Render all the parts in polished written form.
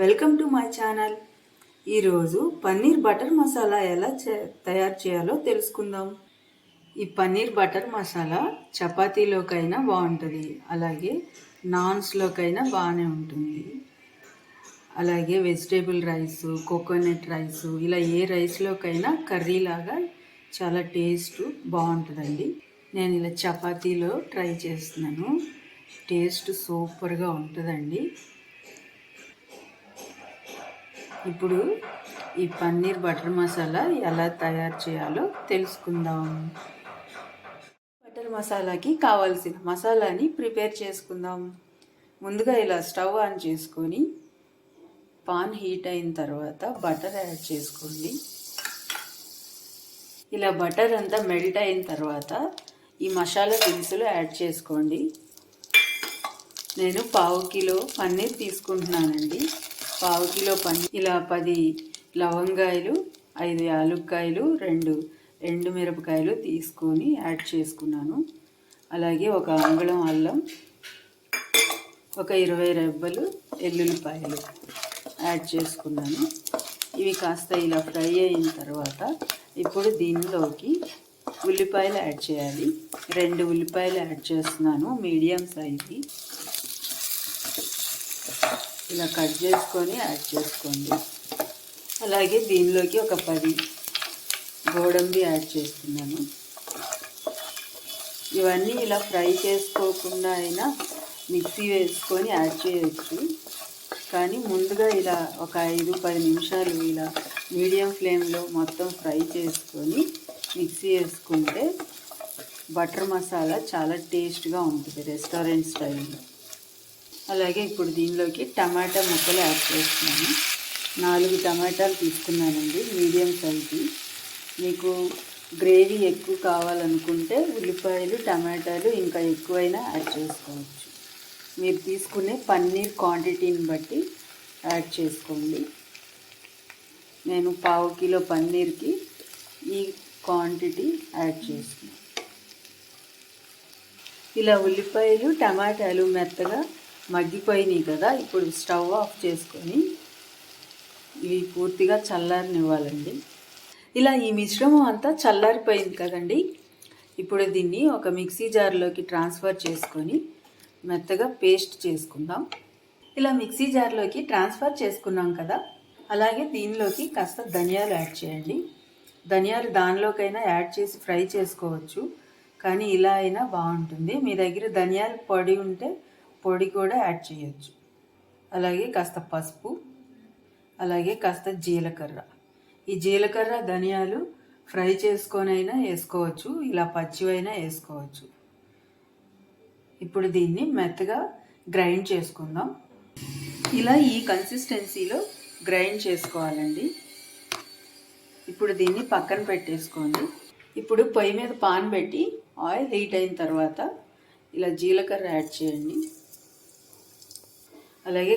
Welcome to my channel. ఈరోజు paneer butter masala ఎలా తయారు చేయాలో తెలుసుకుందాం. ఈ పన్నీర్ బటర్ మసాలా చపాతీలోకైనా బాగుంటుంది, అలాగే నాన్స్లోకైనా బాగానే ఉంటుంది. అలాగే వెజిటేబుల్ రైస్, కోకోనట్ రైస్, ఇలా ఏ రైస్లోకైనా కర్రీలాగా చాలా టేస్ట్ బాగుంటుందండి. నేను ఇలా చపాతీలో ట్రై చేస్తున్నాను. టేస్ట్ సూపర్గా ఉంటుందండి. ఇప్పుడు ఈ పన్నీర్ బటర్ మసాలా ఎలా తయారు చేయాలో తెలుసుకుందాం. బటర్ మసాలాకి కావాల్సిన మసాలాని ప్రిపేర్ చేసుకుందాం. ముందుగా ఇలా స్టవ్ ఆన్ చేసుకొని పాన్ హీట్ అయిన తర్వాత బటర్ యాడ్ చేసుకోండి. ఇలా బటర్ అంతా మెల్ట్ అయిన తర్వాత ఈ మసాలా దినుసులు యాడ్ చేసుకోండి. నేను 1/2 కిలో పన్నీర్ తీసుకుంటున్నానండి. 1/2 కిలో పన్నీర్ ఇలా 10 లవంగాయలు, 5 యాలుక్కాయలు, 2 ఎండుమిరపకాయలు తీసుకొని యాడ్ చేసుకున్నాను. అలాగే 1 అంగుళం అల్లం, ఒక 20 రెబ్బలు ఎల్లుల్లిపాయలు యాడ్ చేసుకున్నాను. ఇవి కాస్త ఇలా ఫ్రై అయిన తర్వాత ఇప్పుడు దీనిలోకి ఉల్లిపాయలు యాడ్ చేయాలి. 2 ఉల్లిపాయలు యాడ్ చేస్తున్నాను, మీడియం సైజు. ఇలా కట్ చేసుకొని యాడ్ చేసుకోండి. అలాగే దీనిలోకి ఒక 10 గోడంబి యాడ్ చేస్తున్నాను. ఇవన్నీ ఇలా ఫ్రై చేసుకోకుండా అయినా మిక్సీ వేసుకొని యాడ్ చేయొచ్చు, కానీ ముందుగా ఇలా ఒక 5-10 నిమిషాలు ఇలా మీడియం ఫ్లేమ్లో మొత్తం ఫ్రై చేసుకొని మిక్సీ వేసుకుంటే బటర్ మసాలా చాలా టేస్ట్గా ఉంటుంది రెస్టారెంట్ స్టైల్లో. అలాగే ఇప్పుడు దీనిలోకి టమాటా ముక్కలు యాడ్ చేస్తున్నాను. 4 టమాటాలు తీసుకున్నానండి, మీడియం సైజు. మీకు గ్రేవీ ఎక్కువ కావాలనుకుంటే ఉల్లిపాయలు, టమాటాలు ఇంకా ఎక్కువైనా యాడ్ చేసుకోవచ్చు. మీరు తీసుకునే పన్నీర్ క్వాంటిటీని బట్టి యాడ్ చేసుకోండి. నేను 1/2 కిలో పన్నీర్కి ఈ క్వాంటిటీ యాడ్ చేస్తున్నాను. ఇలా ఉల్లిపాయలు, టమాటాలు మెత్తగా మగ్గిపోయినాయి కదా. ఇప్పుడు స్టవ్ ఆఫ్ చేసుకొని ఇవి పూర్తిగా చల్లారనివ్వాలండి. ఇలా ఈ మిశ్రమం అంతా చల్లారిపోయింది కదండి. ఇప్పుడు దీన్ని ఒక మిక్సీ జార్లోకి ట్రాన్స్ఫర్ చేసుకొని మెత్తగా పేస్ట్ చేసుకుందాం. ఇలా మిక్సీ జార్లోకి ట్రాన్స్ఫర్ చేసుకున్నాం కదా. అలాగే దీనిలోకి కాస్త ధనియాలు యాడ్ చేయండి. ధనియాలు దానిలోకైనా యాడ్ చేసి ఫ్రై చేసుకోవచ్చు, కానీ ఇలా అయినా బాగుంటుంది. మీ దగ్గర ధనియాల పొడి ఉంటే పొడి కూడా యాడ్ చేయొచ్చు. అలాగే కాస్త పసుపు, అలాగే కాస్త జీలకర్ర. ఈ జీలకర్ర, ధనియాలు ఫ్రై చేసుకొనైనా వేసుకోవచ్చు, ఇలా పచ్చివైనా వేసుకోవచ్చు. ఇప్పుడు దీన్ని మెత్తగా గ్రైండ్ చేసుకుందాం. ఇలా ఈ కన్సిస్టెన్సీలో గ్రైండ్ చేసుకోవాలండి. ఇప్పుడు దీన్ని పక్కన పెట్టేసుకోండి. ఇప్పుడు పొయ్యి మీద పాన్ పెట్టి ఆయిల్ హీట్ అయిన తర్వాత ఇలా జీలకర్ర యాడ్ చేయండి. అలాగే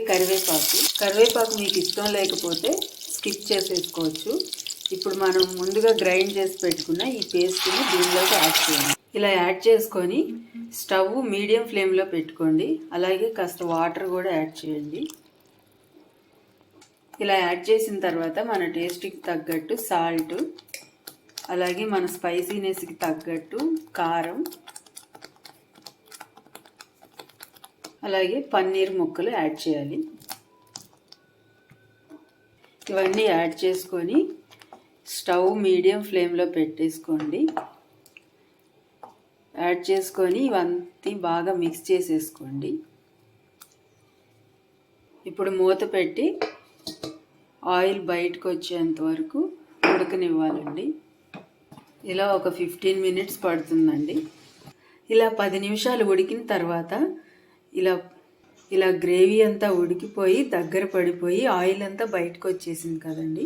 కరివేపాకు మీకు ఇష్టం లేకపోతే స్కిప్ చేసేసుకోవచ్చు. ఇప్పుడు మనం ముందుగా గ్రైండ్ చేసి పెట్టుకున్న ఈ పేస్ట్ని దీనిలోకి యాడ్ చేయండి. ఇలా యాడ్ చేసుకొని స్టవ్ మీడియం ఫ్లేమ్లో పెట్టుకోండి. అలాగే కాస్త వాటర్ కూడా యాడ్ చేయండి. ఇలా యాడ్ చేసిన తర్వాత మన టేస్ట్కి తగ్గట్టు సాల్ట్, అలాగే మన స్పైసీనెస్కి తగ్గట్టు కారం, అలాగే పన్నీర్ ముక్కలు యాడ్ చేయాలి. ఇవన్నీ యాడ్ చేసుకొని స్టవ్ మీడియం ఫ్లేమ్లో పెట్టేసుకోండి. యాడ్ చేసుకొని ఇవంతా బాగా మిక్స్ చేసేసుకోండి. ఇప్పుడు మూత పెట్టి ఆయిల్ బయటకు వచ్చేంత వరకు ఉడకనివ్వాలండి. ఇలా ఒక 15 మినిట్స్ పడుతుందండి. ఇలా 10 నిమిషాలు ఉడికిన తర్వాత ఇలా గ్రేవీ అంతా ఉడికిపోయి దగ్గర పడిపోయి ఆయిల్ అంతా బయటకు వచ్చేసింది కదండి.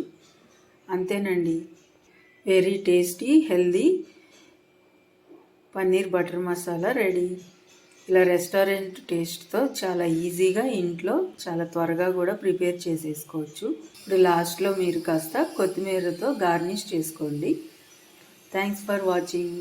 అంతేనండి, very tasty healthy paneer butter masala ready. ఇలా రెస్టారెంట్ టేస్ట్తో చాలా ఈజీగా ఇంట్లో చాలా త్వరగా కూడా ప్రిపేర్ చేసేసుకోవచ్చు. ఇప్పుడు లాస్ట్లో మీరు కాస్త కొత్తిమీరతో గార్నిష్ చేసుకోండి. Thanks for watching.